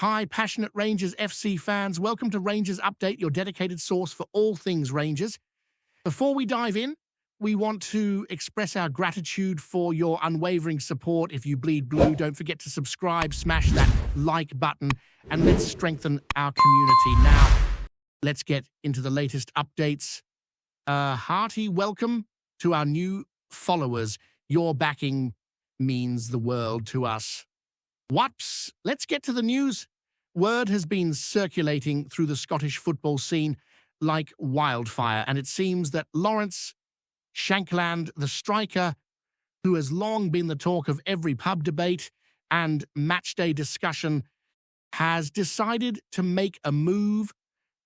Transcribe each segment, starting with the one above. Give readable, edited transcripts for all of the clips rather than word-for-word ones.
Hi, passionate Rangers FC fans. Welcome to Rangers Update, your dedicated source for all things Rangers. Before we dive in, we want to express our gratitude for your unwavering support. If you bleed blue, don't forget to subscribe, smash that like button, and let's strengthen our community. Now, let's get into the latest updates. Hearty welcome to our new followers. Your backing means the world to us. Whoops, let's get to the news. Word has been circulating through the Scottish football scene like wildfire, and it seems that Lawrence Shankland, the striker, who has long been the talk of every pub debate and matchday discussion, has decided to make a move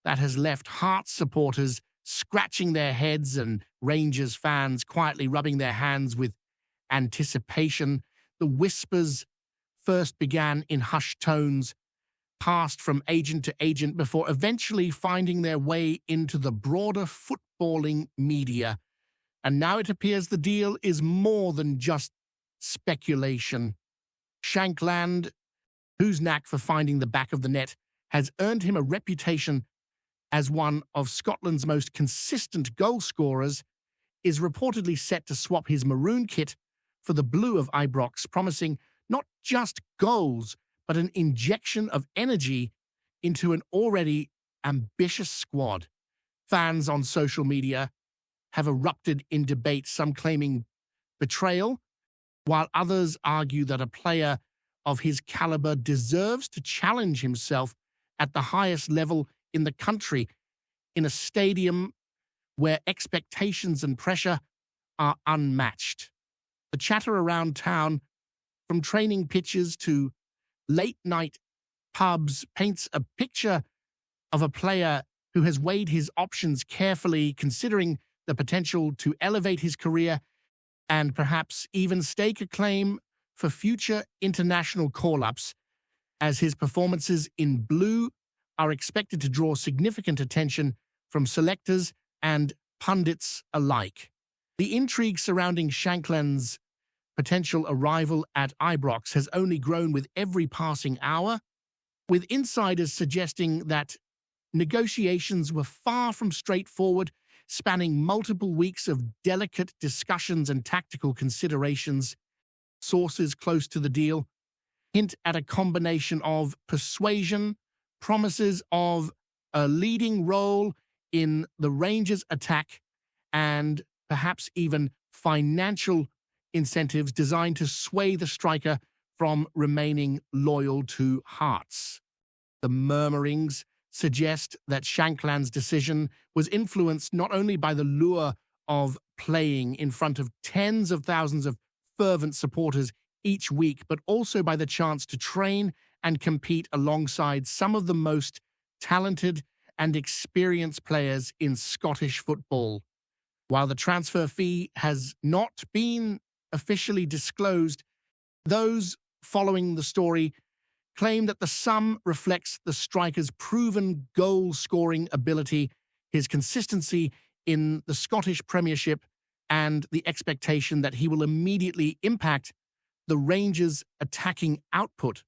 that has left Hearts supporters scratching their heads and Rangers fans quietly rubbing their hands with anticipation. The whispers first began in hushed tones, passed from agent to agent before eventually finding their way into the broader footballing media. And now it appears the deal is more than just speculation. Shankland, whose knack for finding the back of the net has earned him a reputation as one of Scotland's most consistent goal scorers, is reportedly set to swap his maroon kit for the blue of Ibrox, promising not just goals, but an injection of energy into an already ambitious squad. Fans on social media have erupted in debate, some claiming betrayal, while others argue that a player of his caliber deserves to challenge himself at the highest level in the country, in a stadium where expectations and pressure are unmatched. The chatter around town, from training pitches to late-night pubs, paints a picture of a player who has weighed his options carefully, considering the potential to elevate his career and perhaps even stake a claim for future international call-ups, as his performances in blue are expected to draw significant attention from selectors and pundits alike. The intrigue surrounding Shankland's potential arrival at Ibrox has only grown with every passing hour, with insiders suggesting that negotiations were far from straightforward, spanning multiple weeks of delicate discussions and tactical considerations. Sources close to the deal hint at a combination of persuasion, promises of a leading role in the Rangers' attack, and perhaps even financial incentives designed to sway the striker from remaining loyal to Hearts. The murmurings suggest that Shankland's decision was influenced not only by the lure of playing in front of tens of thousands of fervent supporters each week, but also by the chance to train and compete alongside some of the most talented and experienced players in Scottish football. While the transfer fee has not been officially disclosed, those following the story claim that the sum reflects the striker's proven goal-scoring ability, his consistency in the Scottish Premiership, and the expectation that he will immediately impact the Rangers' attacking output.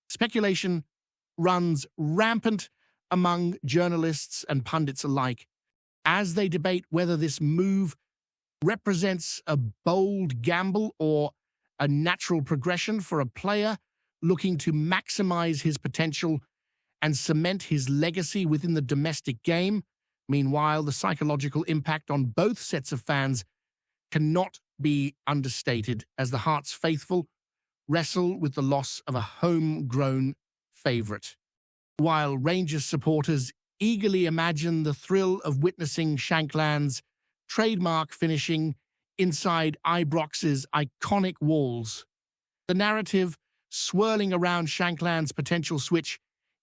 Speculation runs rampant among journalists and pundits alike as they debate whether this move represents a bold gamble or a natural progression for a player looking to maximize his potential and cement his legacy within the domestic game. Meanwhile, the psychological impact on both sets of fans cannot be understated, as the Hearts faithful wrestle with the loss of a homegrown favourite, while Rangers supporters eagerly imagine the thrill of witnessing Shankland's trademark finishing inside Ibrox's iconic walls. The narrative swirling around Shankland's potential switch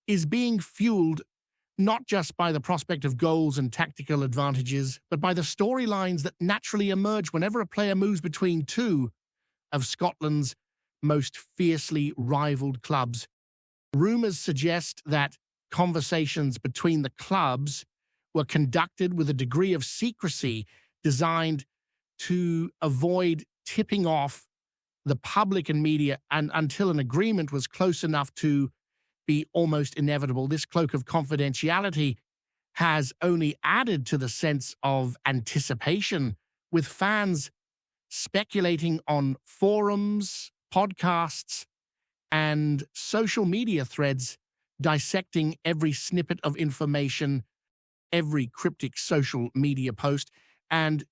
is being fueled not just by the prospect of goals and tactical advantages, but by the storylines that naturally emerge whenever a player moves between two of Scotland's most fiercely rivaled clubs. Rumours suggest that conversations between the clubs were conducted with a degree of secrecy designed to avoid tipping off the public and media, and until an agreement was close enough to be almost inevitable. This cloak of confidentiality has only added to the sense of anticipation, with fans speculating on forums, podcasts, and social media threads, dissecting every snippet of information, every cryptic social media post, and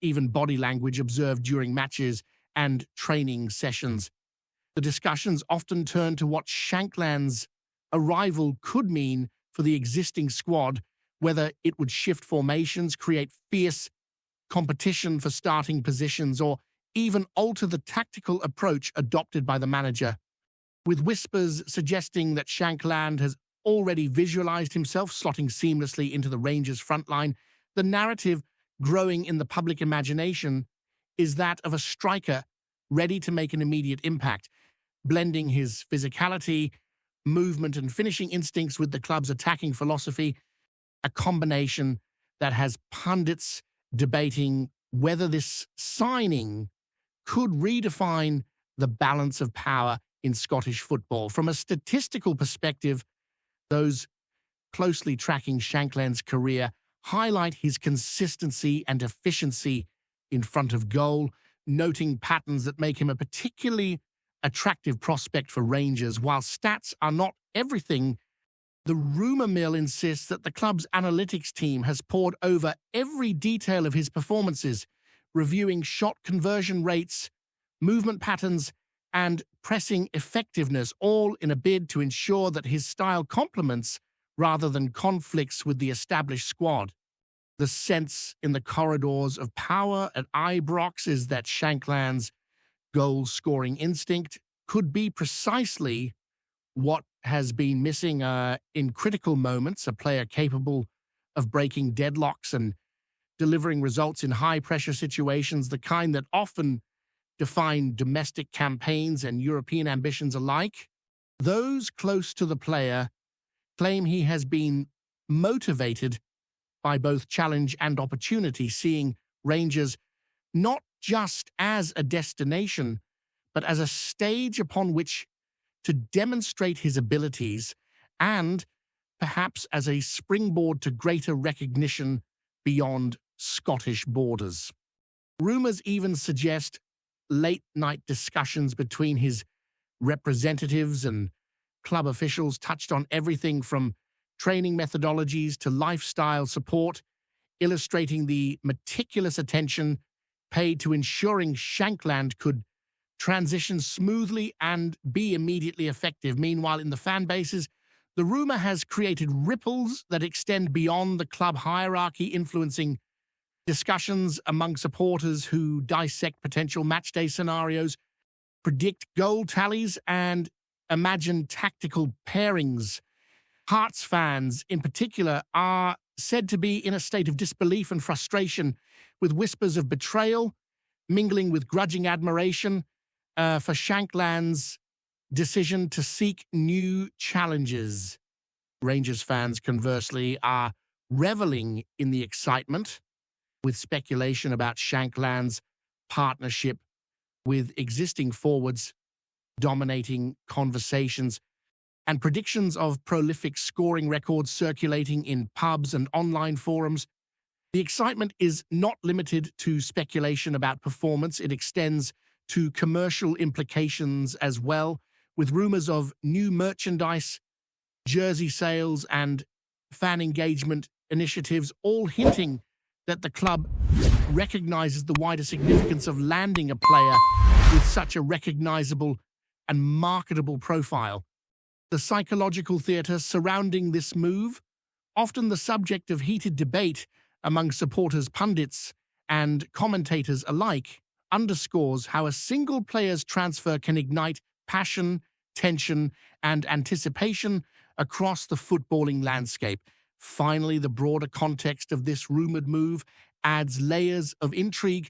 even body language observed during matches and training sessions. The discussions often turn to what Shankland's arrival could mean for the existing squad, whether it would shift formations, create fierce competition for starting positions, or even alter the tactical approach adopted by the manager. With whispers suggesting that Shankland has already visualized himself slotting seamlessly into the Rangers' frontline, the narrative growing in the public imagination is that of a striker ready to make an immediate impact, blending his physicality, movement, and finishing instincts with the club's attacking philosophy, a combination that has pundits debating whether this signing could redefine the balance of power in Scottish football. From a statistical perspective, those closely tracking Shankland's career highlight his consistency and efficiency in front of goal, noting patterns that make him a particularly attractive prospect for Rangers. While stats are not everything, the rumour mill insists that the club's analytics team has pored over every detail of his performances, reviewing shot conversion rates, movement patterns, and pressing effectiveness, all in a bid to ensure that his style complements rather than conflicts with the established squad. The sense in the corridors of power at Ibrox is that Shankland's goal-scoring instinct could be precisely what has been missing in critical moments, a player capable of breaking deadlocks and delivering results in high-pressure situations, the kind that often define domestic campaigns and European ambitions alike. Those close to the player claim he has been motivated by both challenge and opportunity, seeing Rangers not just as a destination, but as a stage upon which to demonstrate his abilities and perhaps as a springboard to greater recognition beyond Scottish borders. Rumours even suggest late-night discussions between his representatives and club officials touched on everything from training methodologies to lifestyle support, illustrating the meticulous attention paid to ensuring Shankland could transition smoothly and be immediately effective. Meanwhile, in the fan bases, the rumour has created ripples that extend beyond the club hierarchy, influencing discussions among supporters who dissect potential matchday scenarios, predict goal tallies, and imagine tactical pairings. Hearts fans, in particular, are said to be in a state of disbelief and frustration, with whispers of betrayal mingling with grudging admiration for Shankland's decision to seek new challenges. Rangers fans, conversely, are reveling in the excitement, with speculation about Shankland's partnership with existing forwards dominating conversations, and predictions of prolific scoring records circulating in pubs and online forums. The excitement is not limited to speculation about performance. It extends to commercial implications as well, with rumours of new merchandise, jersey sales, and fan engagement initiatives, all hinting that the club recognises the wider significance of landing a player with such a recognisable and marketable profile. The psychological theatre surrounding this move, often the subject of heated debate among supporters, pundits, and commentators alike, underscores how a single player's transfer can ignite passion, tension, and anticipation across the footballing landscape. Finally, the broader context of this rumoured move adds layers of intrigue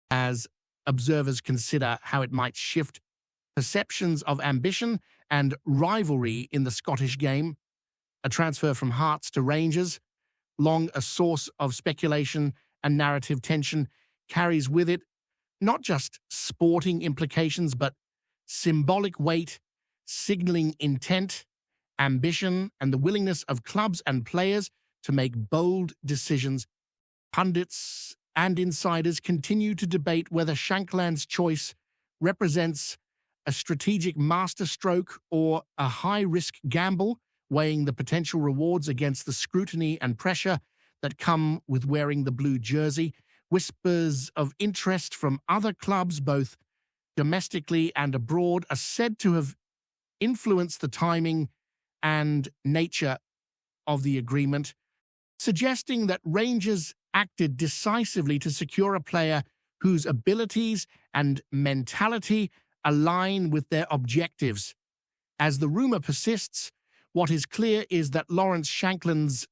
as observers consider how it might shift perceptions of ambition and rivalry in the Scottish game. A transfer from Hearts to Rangers, long a source of speculation and narrative tension, carries with it not just sporting implications, but symbolic weight, signalling intent ambition, and the willingness of clubs and players to make bold decisions, pundits and insiders continue to debate whether Shankland's choice represents a strategic masterstroke or a high-risk gamble, weighing the potential rewards against the scrutiny and pressure that come with wearing the blue jersey. Whispers of interest from other clubs, both domestically and abroad, are said to have influenced the timing and nature of the agreement, suggesting that Rangers acted decisively to secure a player whose abilities and mentality align with their objectives. As the rumor persists, what is clear is that Lawrence Shankland's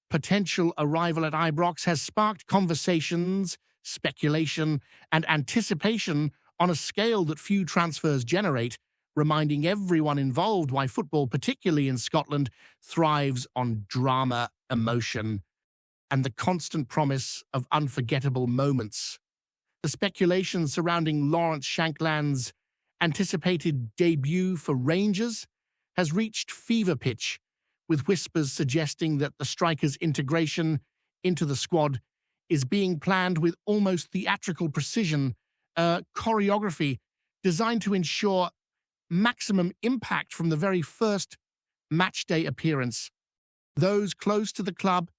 potential arrival at Ibrox has sparked conversations, speculation, and anticipation on a scale that few transfers generate, reminding everyone involved why football, particularly in Scotland, thrives on drama, emotion, and the constant promise of unforgettable moments. The speculation surrounding Lawrence Shankland's anticipated debut for Rangers has reached fever pitch, with whispers suggesting that the striker's integration into the squad is being planned with almost theatrical precision, a choreography designed to ensure maximum impact from the very first matchday appearance. Those close to the club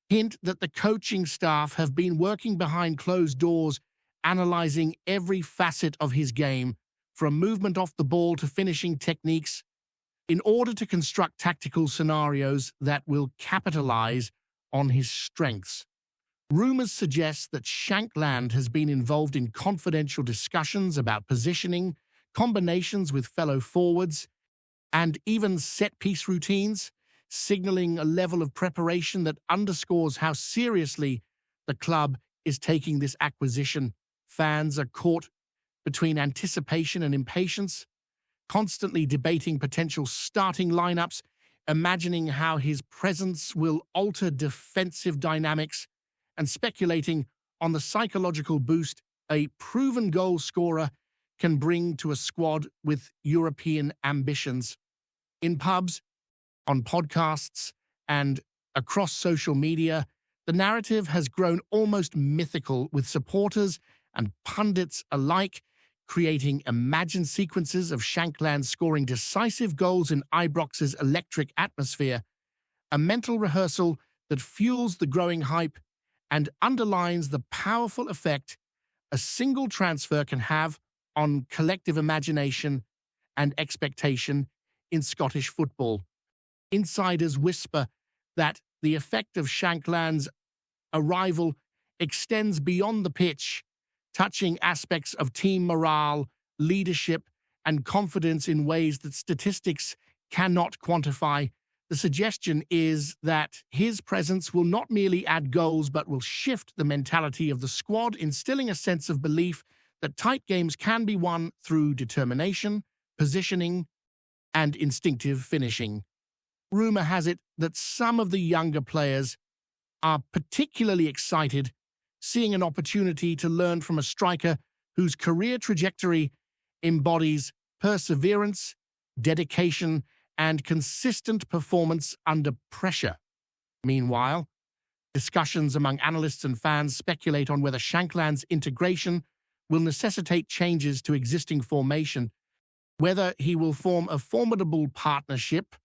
hint that the coaching staff have been working behind closed doors, analyzing every facet of his game, from movement off the ball to finishing techniques, in order to construct tactical scenarios that will capitalize on his strengths. Rumors suggest that Shankland has been involved in confidential discussions about positioning, combinations with fellow forwards, and even set-piece routines, signaling a level of preparation that underscores how seriously the club is taking this acquisition. Fans are caught between anticipation and impatience, constantly debating potential starting lineups, imagining how his presence will alter defensive dynamics, and speculating on the psychological boost a proven goal scorer can bring to a squad with European ambitions. In pubs, on podcasts, and across social media, the narrative has grown almost mythical, with supporters and pundits alike creating imagined sequences of Shankland scoring decisive goals in Ibrox's electric atmosphere, a mental rehearsal that fuels the growing hype and underlines the powerful effect a single transfer can have on collective imagination and expectation in Scottish football. Insiders whisper that the effect of Shankland's arrival extends beyond the pitch, touching aspects of team morale, leadership, and confidence in ways that statistics cannot quantify. The suggestion is that his presence will not merely add goals but will shift the mentality of the squad, instilling a sense of belief that tight games can be won through determination, positioning, and instinctive finishing. Rumor has it that some of the younger players are particularly excited, seeing an opportunity to learn from a striker whose career trajectory embodies perseverance, dedication, and consistent performance under pressure. Meanwhile, discussions among analysts and fans speculate on whether Shankland's integration will necessitate changes to existing formation, whether he will form a formidable partnership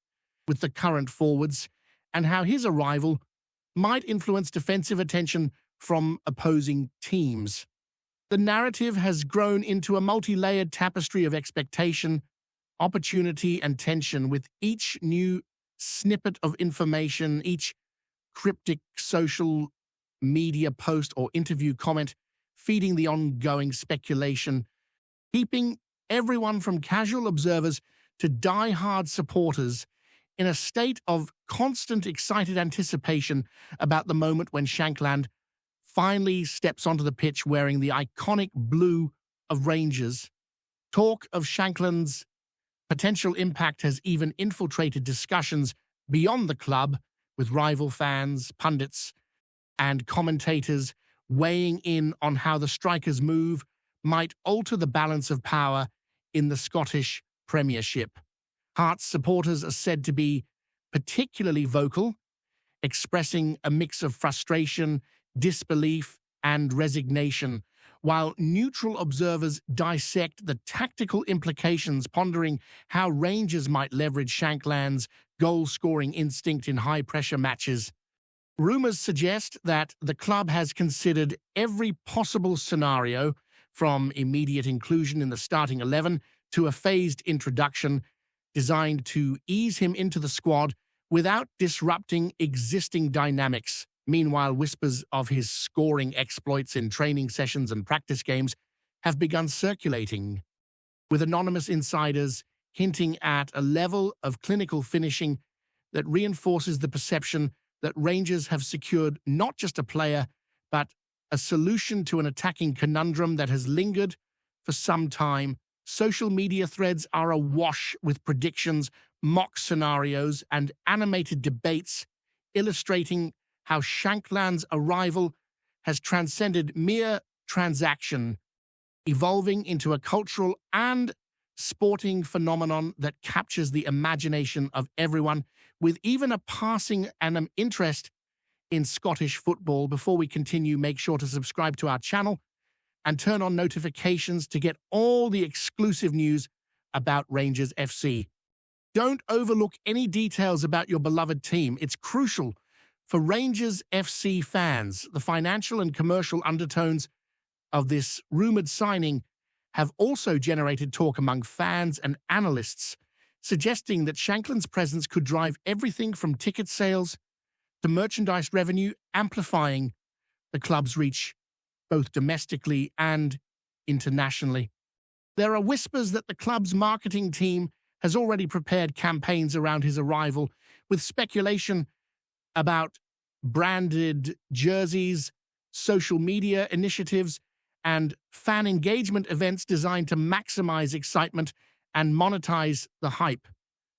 with the current forwards, and how his arrival might influence defensive attention from opposing teams. The narrative has grown into a multi-layered tapestry of expectation, opportunity, and tension, with each new snippet of information, each cryptic social media post or interview comment feeding the ongoing speculation, keeping everyone from casual observers to die-hard supporters in a state of constant excited anticipation about the moment when Shankland finally steps onto the pitch wearing the iconic blue of Rangers. Talk of Shankland's potential impact has even infiltrated discussions beyond the club, with rival fans, pundits, and commentators weighing in on how the striker's move might alter the balance of power in the Scottish Premiership. Hearts supporters are said to be particularly vocal, expressing a mix of frustration, disbelief, and resignation, while neutral observers dissect the tactical implications, pondering how Rangers might leverage Shankland's goal-scoring instinct in high-pressure matches. Rumours suggest that the club has considered every possible scenario, from immediate inclusion in the starting 11 to a phased introduction designed to ease him into the squad without disrupting existing dynamics. Meanwhile, whispers of his scoring exploits in training sessions and practice games have begun circulating, with anonymous insiders hinting at a level of clinical finishing that reinforces the perception that Rangers have secured not just a player, but a solution to an attacking conundrum that has lingered for some time. Social media threads are awash with predictions, mock scenarios, and animated debates illustrating how Shankland's arrival has transcended mere transaction, evolving into a cultural and sporting phenomenon that captures the imagination of everyone, with even a passing and interest in Scottish football. Before we continue, make sure to subscribe to our channel and turn on notifications to get all the exclusive news about Rangers FC. Don't overlook any details about your beloved team. It's crucial for Rangers FC fans. The financial and commercial undertones of this rumored signing have also generated talk among fans and analysts, suggesting that Shankland's presence could drive everything from ticket sales to merchandise revenue, amplifying the club's reach both domestically and internationally. There are whispers that the club's marketing team has already prepared campaigns around his arrival, with speculation about branded jerseys, social media initiatives, and fan engagement events designed to maximize excitement and monetize the hype.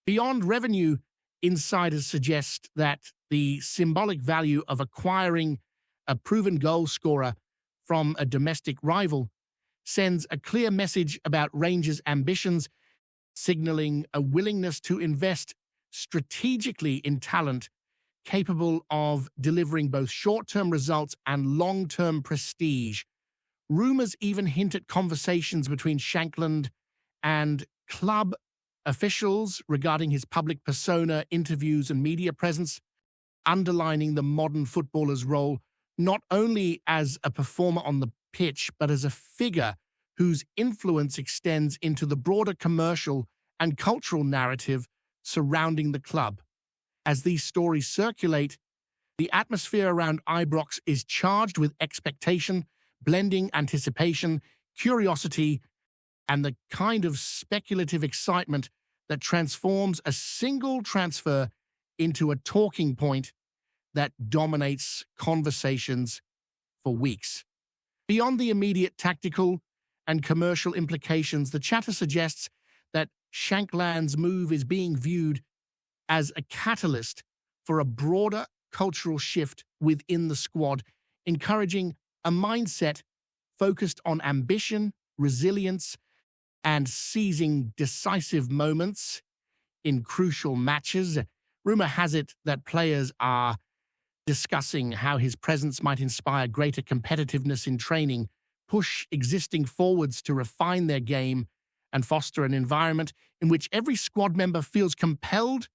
Beyond revenue, insiders suggest that the symbolic value of acquiring a proven goal scorer from a domestic rival sends a clear message about Rangers' ambitions, signaling a willingness to invest strategically in talent capable of delivering both short-term results and long-term prestige. Rumours even hint at conversations between Shankland and club officials regarding his public persona, interviews, and media presence, underlining the modern footballer's role not only as a performer on the pitch, but as a figure whose influence extends into the broader commercial and cultural narrative surrounding the club. As these stories circulate, the atmosphere around Ibrox is charged with expectation, blending anticipation, curiosity, and the kind of speculative excitement that transforms a single transfer into a talking point that dominates conversations for weeks. Beyond the immediate tactical and commercial implications, the chatter suggests that Shankland's move is being viewed as a catalyst for a broader cultural shift within the squad, encouraging a mindset focused on ambition, resilience, and seizing decisive moments in crucial matches. Rumor has it that players are discussing how his presence might inspire greater competitiveness in training, push existing forwards to refine their game, and foster an environment in which every squad member feels compelled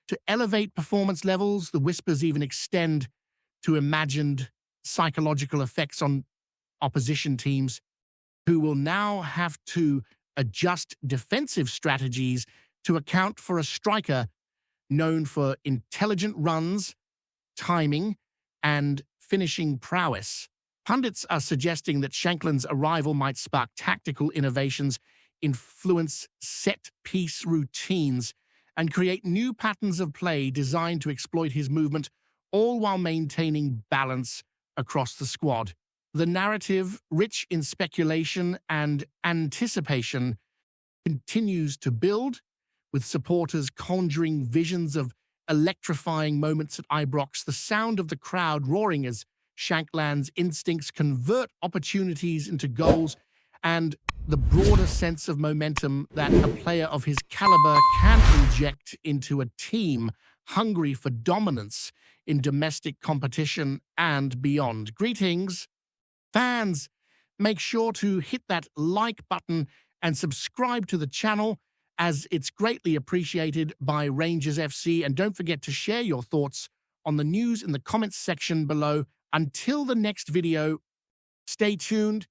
to elevate performance levels. The whispers even extend to imagined psychological effects on opposition teams, who will now have to adjust defensive strategies to account for a striker known for intelligent runs, timing, and finishing prowess. Pundits are suggesting that Shankland's arrival might spark tactical innovations, influence set-piece routines, and create new patterns of play designed to exploit his movement, all while maintaining balance across the squad. The narrative, rich in speculation and anticipation, continues to build, with supporters conjuring visions of electrifying moments at Ibrox, the sound of the crowd roaring as Shankland's instincts convert opportunities into goals, and the broader sense of momentum that a player of his caliber can inject into a team hungry for dominance in domestic competition and beyond. Greetings, fans. Make sure to hit that like button and subscribe to the channel, as it's greatly appreciated by Rangers FC. And don't forget to share your thoughts on the news in the comments section below. Until the next video, stay tuned